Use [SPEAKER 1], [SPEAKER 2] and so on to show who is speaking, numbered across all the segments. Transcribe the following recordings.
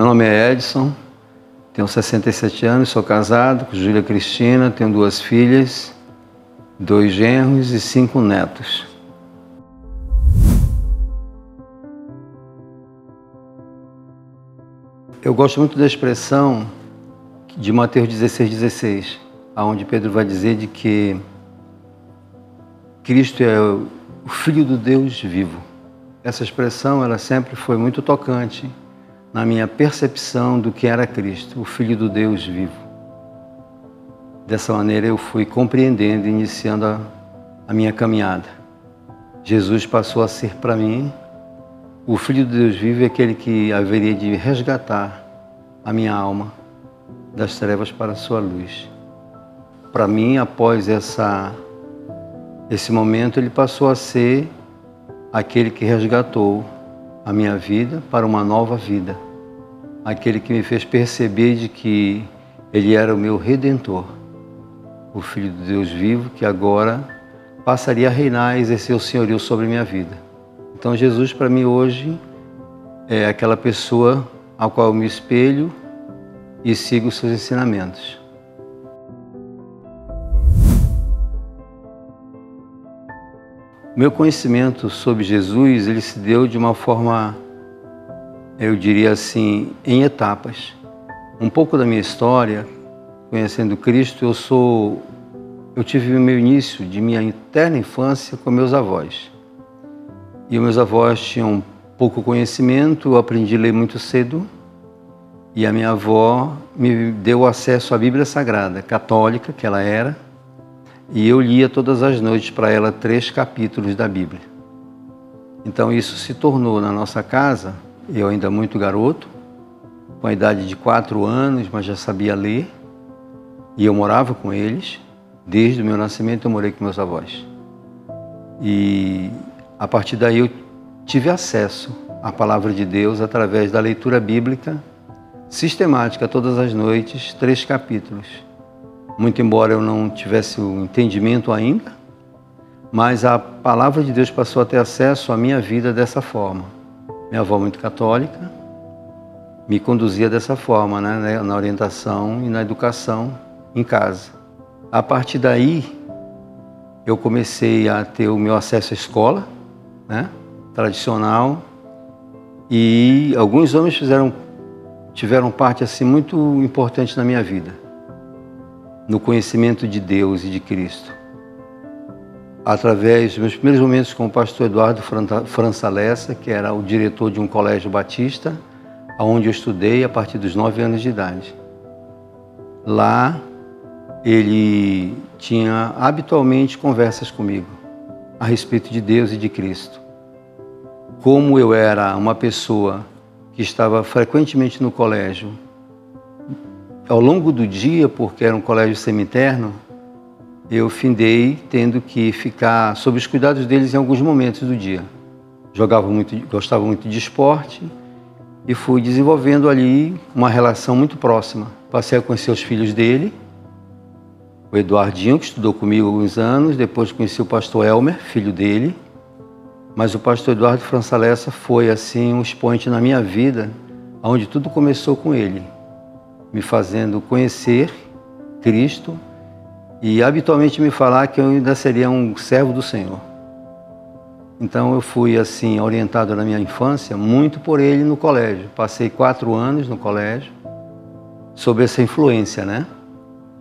[SPEAKER 1] Meu nome é Edson, tenho 67 anos, sou casado com Júlia Cristina, tenho 2 filhas, 2 genros e 5 netos. Eu gosto muito da expressão de Mateus 16,16, onde Pedro vai dizer de que Cristo é o Filho do Deus vivo. Essa expressão ela sempre foi muito tocante na minha percepção do que era Cristo, o Filho do Deus vivo. Dessa maneira eu fui compreendendo, iniciando a minha caminhada. Jesus passou a ser para mim o Filho do Deus vivo, aquele que haveria de resgatar a minha alma das trevas para a sua luz. Para mim, após esse momento, ele passou a ser aquele que resgatou a minha vida para uma nova vida. Aquele que me fez perceber de que ele era o meu Redentor, o Filho de Deus vivo, que agora passaria a reinar e exercer o senhorio sobre a minha vida. Então Jesus para mim hoje é aquela pessoa ao qual eu me espelho e sigo os seus ensinamentos. O meu conhecimento sobre Jesus, ele se deu de uma forma, eu diria assim, em etapas. Um pouco da minha história, conhecendo Cristo, eu tive o meu início de minha eterna infância com meus avós. E meus avós tinham pouco conhecimento, eu aprendi a ler muito cedo. E a minha avó me deu acesso à Bíblia Sagrada, católica que ela era. E eu lia todas as noites para ela 3 capítulos da Bíblia. Então isso se tornou na nossa casa, eu ainda muito garoto, com a idade de 4 anos, mas já sabia ler. E eu morava com eles, desde o meu nascimento eu morei com meus avós. E a partir daí eu tive acesso à Palavra de Deus através da leitura bíblica sistemática, todas as noites, 3 capítulos. Muito embora eu não tivesse o entendimento ainda, mas a Palavra de Deus passou a ter acesso à minha vida dessa forma. Minha avó, muito católica, me conduzia dessa forma, né, na orientação e na educação em casa. A partir daí, eu comecei a ter o meu acesso à escola, né, tradicional, e alguns homens tiveram parte assim muito importante na minha vida, no conhecimento de Deus e de Cristo. Através dos meus primeiros momentos com o pastor Eduardo França Lessa, que era o diretor de um colégio batista, onde eu estudei a partir dos 9 anos de idade. Lá, ele tinha habitualmente conversas comigo a respeito de Deus e de Cristo. Como eu era uma pessoa que estava frequentemente no colégio, ao longo do dia, porque era um colégio semi-interno, eu findei tendo que ficar sob os cuidados deles em alguns momentos do dia. Gostava muito de esporte e fui desenvolvendo ali uma relação muito próxima. Passei a conhecer os filhos dele, o Eduardinho, que estudou comigo há alguns anos, depois conheci o pastor Elmer, filho dele, mas o pastor Eduardo França Lessa foi assim um expoente na minha vida, onde tudo começou com ele, me fazendo conhecer Cristo e habitualmente me falar que eu ainda seria um servo do Senhor. Então eu fui assim orientado na minha infância muito por ele no colégio. Passei 4 anos no colégio sob essa influência, né,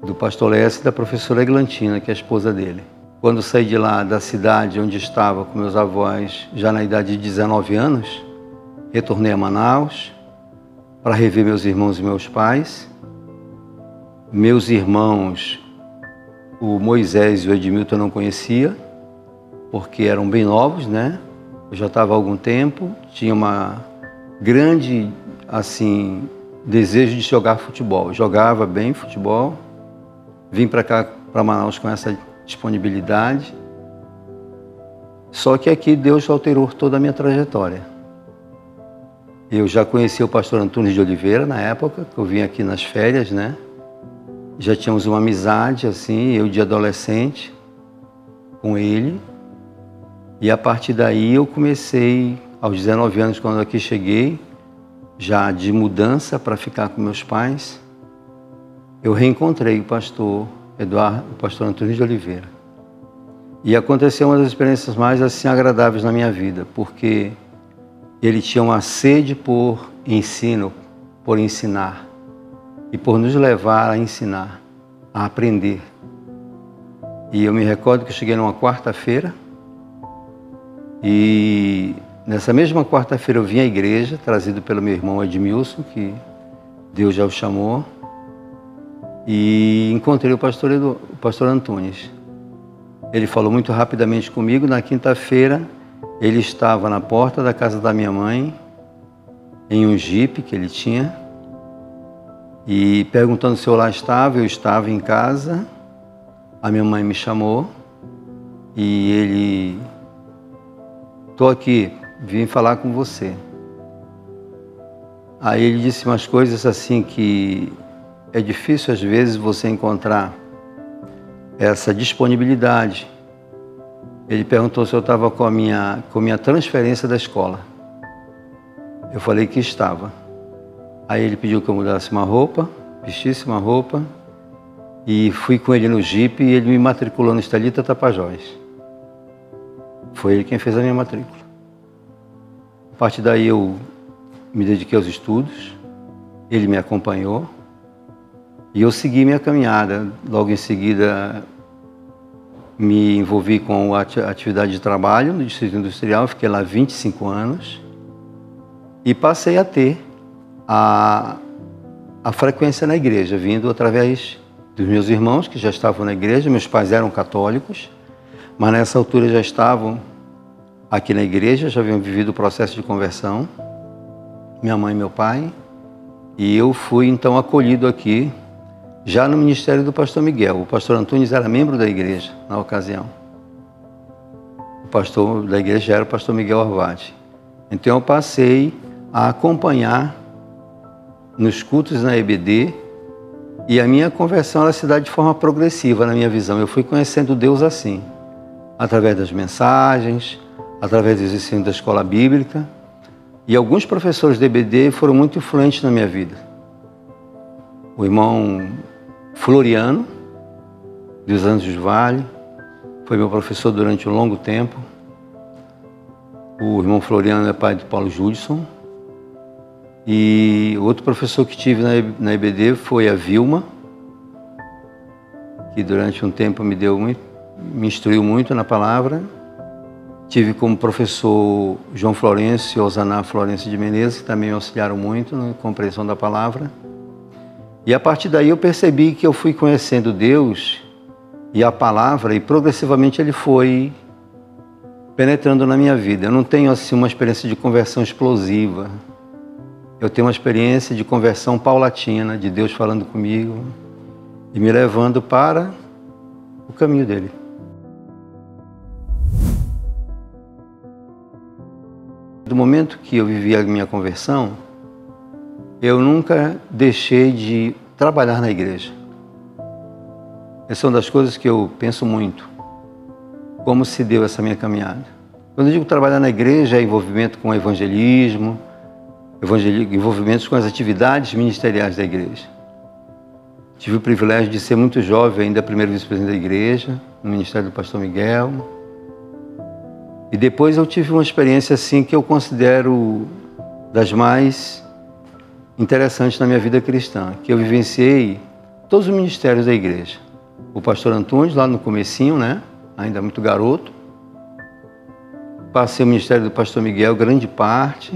[SPEAKER 1] do pastor Lessa e da professora Eglantina, que é a esposa dele. Quando saí de lá da cidade onde estava com meus avós, já na idade de 19 anos, retornei a Manaus para rever meus irmãos e meus pais. Meus irmãos, o Moisés e o Edmilton eu não conhecia, porque eram bem novos, né? Eu já estava há algum tempo, tinha uma grande, assim, desejo de jogar futebol. Jogava bem futebol, vim para cá, para Manaus com essa disponibilidade. Só que aqui Deus alterou toda a minha trajetória. Eu já conheci o pastor Antônio de Oliveira na época, que eu vim aqui nas férias, né? Já tínhamos uma amizade, assim, eu de adolescente, com ele. E a partir daí eu comecei, aos 19 anos, quando aqui cheguei, já de mudança para ficar com meus pais, eu reencontrei o pastor Eduardo, o pastor Antônio de Oliveira. E aconteceu uma das experiências mais assim agradáveis na minha vida, porque ele tinha uma sede por ensino, por ensinar e por nos levar a ensinar, a aprender. E eu me recordo que eu cheguei numa quarta-feira e nessa mesma quarta-feira eu vim à igreja, trazido pelo meu irmão Edmilson, que Deus já o chamou, e encontrei o pastor Antunes. Ele falou muito rapidamente comigo. Na quinta-feira, ele estava na porta da casa da minha mãe, em um jipe que ele tinha, e perguntando se eu lá estava. Eu estava em casa, a minha mãe me chamou, e ele: "Estou aqui, vim falar com você." Aí ele disse umas coisas assim que é difícil às vezes você encontrar essa disponibilidade. Ele perguntou se eu estava com a minha transferência da escola. Eu falei que estava. Aí ele pediu que eu mudasse uma roupa, vestisse uma roupa, e fui com ele no jipe e ele me matriculou no Estelita Tapajós. Foi ele quem fez a minha matrícula. A partir daí eu me dediquei aos estudos, ele me acompanhou e eu segui minha caminhada. Logo em seguida me envolvi com a atividade de trabalho no Distrito Industrial, fiquei lá 25 anos e passei a ter a frequência na igreja, vindo através dos meus irmãos que já estavam na igreja. Meus pais eram católicos, mas nessa altura já estavam aqui na igreja, já haviam vivido o processo de conversão, minha mãe e meu pai, e eu fui então acolhido aqui, já no ministério do pastor Miguel. O pastor Antunes era membro da igreja na ocasião. O pastor da igreja era o pastor Miguel Orvati. Então eu passei a acompanhar nos cultos na EBD, e a minha conversão ela se dá de forma progressiva na minha visão. Eu fui conhecendo Deus assim, através das mensagens, através dos ensinos da escola bíblica, e alguns professores da EBD foram muito influentes na minha vida. O irmão Floriano, dos Anjos do Vale, foi meu professor durante um longo tempo. O irmão Floriano é pai do Paulo Judson. E outro professor que tive na EBD foi a Vilma, que durante um tempo me instruiu muito na palavra. Tive como professor João Florencio e Osaná Florencio de Menezes, que também me auxiliaram muito na compreensão da palavra. E a partir daí eu percebi que eu fui conhecendo Deus e a palavra, e progressivamente ele foi penetrando na minha vida. Eu não tenho assim uma experiência de conversão explosiva. Eu tenho uma experiência de conversão paulatina, de Deus falando comigo e me levando para o caminho dele. Do momento que eu vivi a minha conversão, eu nunca deixei de trabalhar na igreja. Essa é uma das coisas que eu penso muito. Como se deu essa minha caminhada. Quando eu digo trabalhar na igreja, é envolvimento com o evangelismo, envolvimentos com as atividades ministeriais da igreja. Tive o privilégio de ser muito jovem, ainda primeiro vice-presidente da igreja, no ministério do pastor Miguel. E depois eu tive uma experiência assim que eu considero das mais interessantes na minha vida cristã, que eu vivenciei todos os ministérios da igreja. O pastor Antunes, lá no comecinho, né? Ainda muito garoto. Passei o ministério do pastor Miguel, grande parte.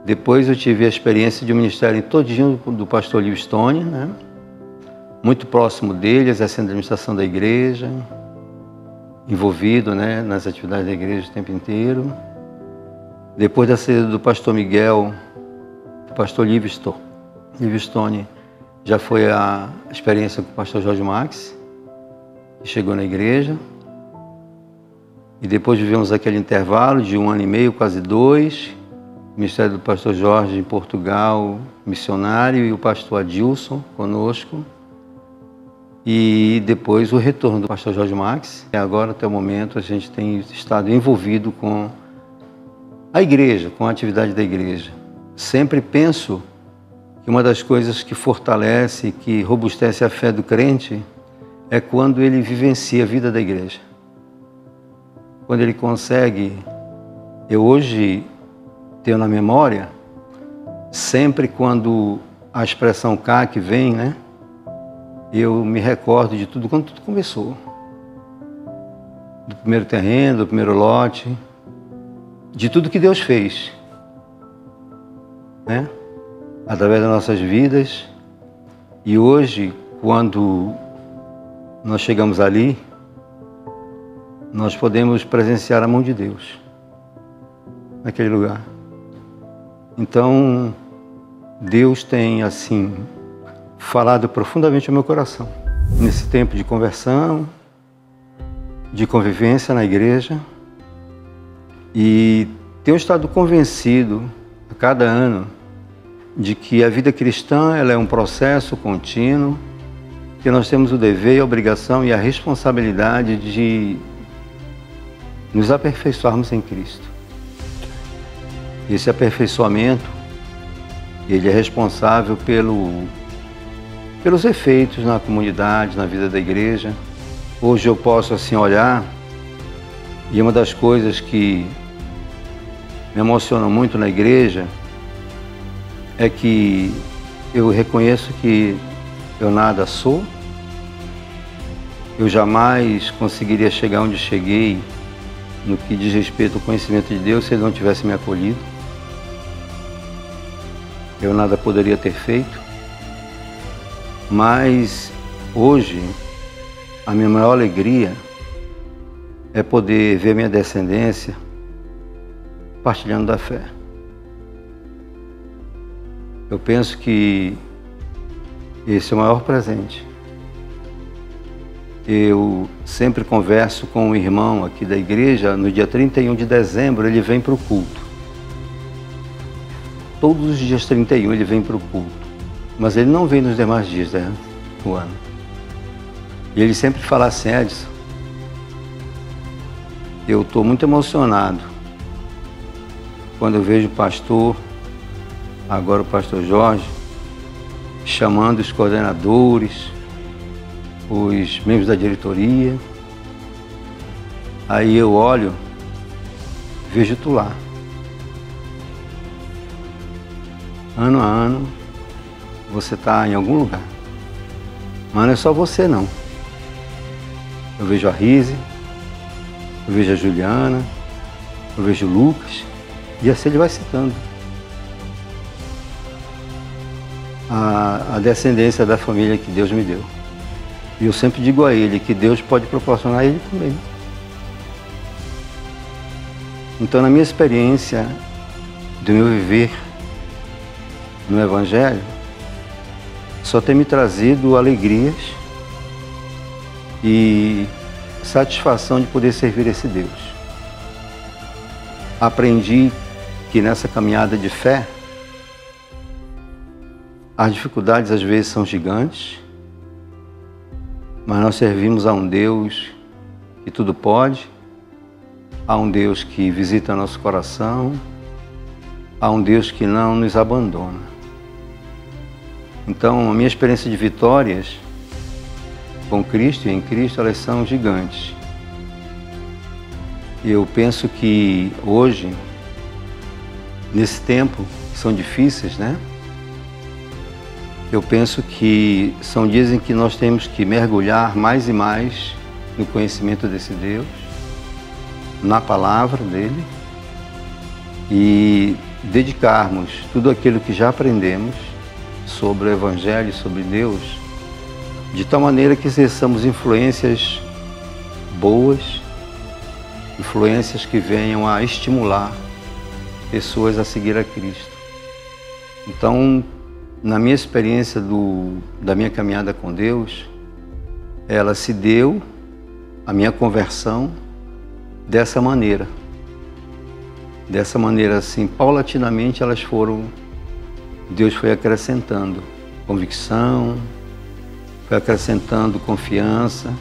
[SPEAKER 1] Depois eu tive a experiência de um ministério todinho do pastor Livingstone, né? Muito próximo dele, exercendo a administração da igreja, envolvido, né, nas atividades da igreja o tempo inteiro. Depois da saída do pastor Miguel, do pastor Livingstone, já foi a experiência com o pastor Jorge Max, que chegou na igreja. E depois vivemos aquele intervalo de 1 ano e meio, quase 2, ministério do pastor Jorge em Portugal, missionário, e o pastor Adilson conosco. E depois o retorno do pastor Jorge Max. E agora, até o momento, a gente tem estado envolvido com a igreja, com a atividade da igreja. sempre penso que uma das coisas que fortalece, que robustece a fé do crente, é quando ele vivencia a vida da igreja. Quando ele consegue, eu hoje tenho na memória, sempre quando a expressão CAC vem, né? Eu me recordo de tudo, quando tudo começou. Do primeiro terreno, do primeiro lote, de tudo que Deus fez, né? Através das nossas vidas. E hoje, quando nós chegamos ali, nós podemos presenciar a mão de Deus naquele lugar. Então, Deus tem, assim, falado profundamente ao meu coração. Nesse tempo de conversão, de convivência na igreja, e tenho estado convencido a cada ano de que a vida cristã ela é um processo contínuo, que nós temos o dever, a obrigação e a responsabilidade de nos aperfeiçoarmos em Cristo. Esse aperfeiçoamento, ele é responsável pelos efeitos na comunidade, na vida da igreja. Hoje eu posso assim olhar, e uma das coisas que me emociona muito na igreja é que eu reconheço que eu nada sou, eu jamais conseguiria chegar onde cheguei no que diz respeito ao conhecimento de Deus se Ele não tivesse me acolhido. Eu nada poderia ter feito, mas hoje a minha maior alegria é poder ver minha descendência partilhando da fé. Eu penso que esse é o maior presente. Eu sempre converso com um irmão aqui da igreja, no dia 31 de dezembro ele vem para o culto. Todos os dias 31 ele vem para o culto, mas ele não vem nos demais dias do ano. E ele sempre fala assim: Edson, eu estou muito emocionado quando eu vejo o pastor, agora o pastor Jorge, chamando os coordenadores, os membros da diretoria. Aí eu olho, vejo tu lá. Ano a ano, você está em algum lugar. Mas não é só você, não. Eu vejo a Rise, eu vejo a Juliana, eu vejo o Lucas, e assim ele vai citando. A descendência da família que Deus me deu. E eu sempre digo a ele que Deus pode proporcionar a ele também. Então, na minha experiência do meu viver no Evangelho, só tem me trazido alegrias e satisfação de poder servir esse Deus. Aprendi que nessa caminhada de fé, as dificuldades às vezes são gigantes, mas nós servimos a um Deus que tudo pode, a um Deus que visita nosso coração, a um Deus que não nos abandona. Então, a minha experiência de vitórias com Cristo e em Cristo, elas são gigantes. E eu penso que hoje, nesse tempo, que são difíceis, né? Eu penso que são dias em que nós temos que mergulhar mais e mais no conhecimento desse Deus, na palavra dele, e dedicarmos tudo aquilo que já aprendemos sobre o Evangelho, sobre Deus, de tal maneira que exerçamos influências boas, influências que venham a estimular pessoas a seguir a Cristo. Então, na minha experiência da minha caminhada com Deus, ela se deu, a minha conversão, dessa maneira. Dessa maneira, assim, paulatinamente Deus foi acrescentando convicção, foi acrescentando confiança,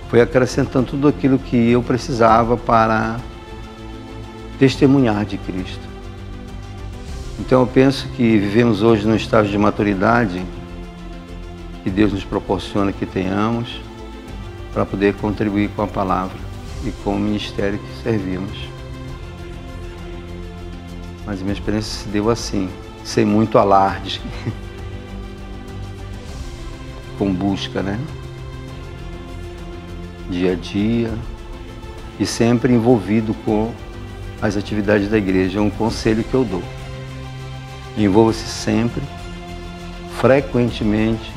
[SPEAKER 1] foi acrescentando tudo aquilo que eu precisava para testemunhar de Cristo. Então eu penso que vivemos hoje num estágio de maturidade que Deus nos proporciona que tenhamos para poder contribuir com a palavra e com o ministério que servimos. Mas a minha experiência se deu assim, sem muito alarde, com busca, né? Dia a dia, e sempre envolvido com as atividades da igreja. É um conselho que eu dou. Envolva-se sempre, frequentemente,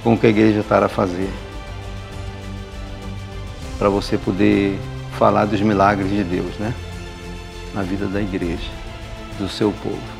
[SPEAKER 1] com o que a igreja está a fazer, para você poder falar dos milagres de Deus, né? Na vida da igreja, do seu povo.